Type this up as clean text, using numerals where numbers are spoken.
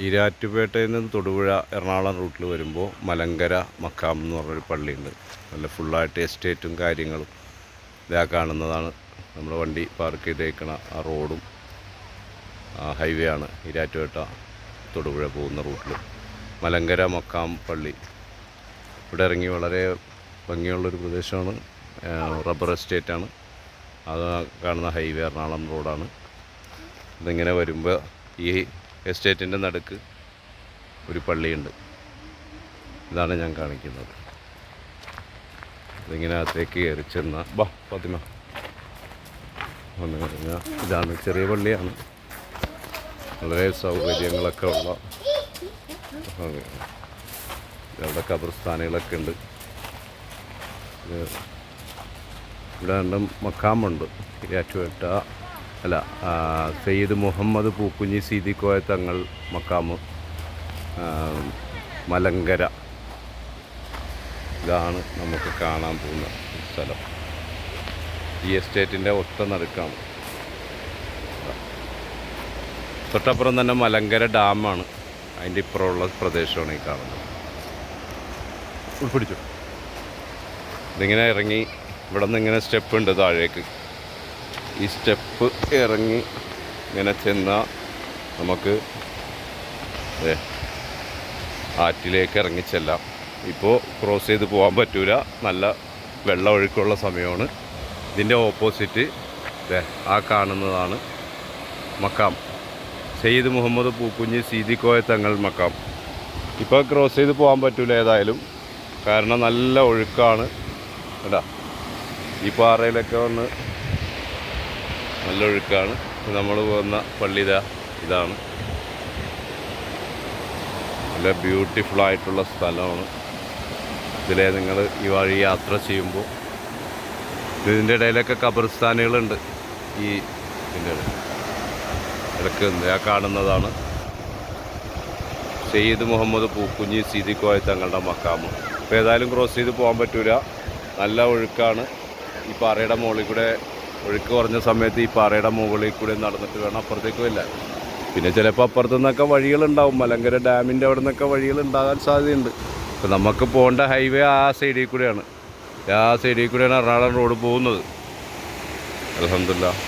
ഈരാറ്റുപേട്ടയിൽ നിന്ന് തൊടുപുഴ എറണാകുളം റൂട്ടിൽ വരുമ്പോൾ മലങ്കര മക്കാം എന്ന് പറഞ്ഞൊരു പള്ളിയുണ്ട്. നല്ല ഫുള്ളായിട്ട് എസ്റ്റേറ്റും കാര്യങ്ങളും ഇതാ കാണുന്നതാണ്. നമ്മുടെ വണ്ടി പാർക്ക് ചെയ്തേക്കണ ആ റോഡും ഹൈവേ ആണ്. ഈരാറ്റുപേട്ട തൊടുപുഴ പോകുന്ന റൂട്ടിൽ മലങ്കര മക്കാം പള്ളി. ഇവിടെ ഇറങ്ങി വളരെ ഭംഗിയുള്ളൊരു പ്രദേശമാണ്. റബ്ബർ എസ്റ്റേറ്റാണ്. അത് കാണുന്ന ഹൈവേ എറണാകുളം റോഡാണ്. ഇതിങ്ങനെ വരുമ്പോൾ ഈ എസ്റ്റേറ്റിൻ്റെ നടുക്ക് ഒരു പള്ളിയുണ്ട്. ഇതാണ് ഞാൻ കാണിക്കുന്നത്. ഇതിങ്ങനെ അകത്തേക്ക് കയറി ചെന്ന ഫാത്തിമ വന്നു കഴിഞ്ഞാൽ ഇതാണ്. ചെറിയ പള്ളിയാണ്. വളരെ സൗകര്യങ്ങളൊക്കെ ഉള്ള. ഇവിടെ ഖബർസ്ഥാനുകളൊക്കെ ഉണ്ട്. ഇവിടെ രണ്ടും മക്കാമുണ്ട്. ഈരാറ്റുപേട്ട അല്ല, സയ്യിദ് മുഹമ്മദ് പൂക്കുഞ്ഞി സീതിക്കോയ തങ്ങൾ മക്കാമ്, മലങ്കര. ഇതാണ് നമുക്ക് കാണാൻ പോകുന്ന സ്ഥലം. ഈ എസ്റ്റേറ്റിൻ്റെ ഒത്ത നടുക്കാണ്. തൊട്ടപ്പുറം തന്നെ മലങ്കര ഡാമാണ്. അതിൻ്റെ ഇപ്പുറമുള്ള പ്രദേശമാണ് ഈ കാണുന്നത്. പിടിച്ചു. ഇതിങ്ങനെ ഇറങ്ങി ഇവിടെ നിന്ന് ഇങ്ങനെ സ്റ്റെപ്പ് ഉണ്ട് താഴേക്ക്. ഈ സ്റ്റെപ്പ് ഇറങ്ങി ഇങ്ങനെ ചെന്നാൽ നമുക്ക് ആറ്റിലേക്ക് ഇറങ്ങിച്ചെല്ലാം. ഇപ്പോൾ ക്രോസ് ചെയ്ത് പോകാൻ പറ്റൂല, നല്ല വെള്ളം ഒഴുക്കുള്ള സമയമാണ്. ഇതിൻ്റെ ഓപ്പോസിറ്റ് ആ കാണുന്നതാണ് മക്കാം, സയ്യിദ് മുഹമ്മദ് പൂക്കുഞ്ഞി സീതിക്കോയ തങ്ങൾ മക്കാം. ഇപ്പോൾ ക്രോസ് ചെയ്ത് പോകാൻ പറ്റൂല ഏതായാലും, കാരണം നല്ല ഒഴുക്കാണ്. കേട്ടാ, ഈ പാറയിലൊക്കെ വന്ന് നല്ല ഒഴുക്കാണ്. നമ്മൾ പോകുന്ന പള്ളി ഇതാണ്. നല്ല ബ്യൂട്ടിഫുള്ളായിട്ടുള്ള സ്ഥലമാണ്. ഇതിലെ നിങ്ങൾ ഈ വഴി യാത്ര ചെയ്യുമ്പോൾ ഇതിൻ്റെ ഇടയിലൊക്കെ ഖബർസ്ഥാനുകളുണ്ട്. ഈ ഇതിൻ്റെ ഇടയ്ക്ക് ആ കാണുന്നതാണ് സയ്യിദ് മുഹമ്മദ് പൂക്കുഞ്ഞി സീതിക്കോയ തങ്ങളുടെ മക്കാമ്. അപ്പോൾ ഏതായാലും ക്രോസ് ചെയ്ത് പോകാൻ പറ്റൂല, നല്ല ഒഴുക്കാണ്. ഈ പാറയുടെ മുകളിൽ കൂടെ ഒഴുക്ക് കുറഞ്ഞ സമയത്ത് ഈ പാറയുടെ മുകളിൽ കൂടെ നടന്നിട്ട് വേണം അപ്പുറത്തേക്ക് വല്ല. പിന്നെ ചിലപ്പോൾ അപ്പുറത്തു നിന്നൊക്കെ വഴികളുണ്ടാവും. മലങ്കര ഡാമിൻ്റെ അവിടെ നിന്നൊക്കെ വഴികൾ ഉണ്ടാകാൻ സാധ്യതയുണ്ട്. അപ്പോൾ നമുക്ക് പോകേണ്ട ഹൈവേ ആ സൈഡിൽ കൂടെയാണ്. ആ സൈഡിൽ കൂടെയാണ് എറണാകുളം റോഡ് പോകുന്നത്. അൽഹംദുലില്ലാഹ്.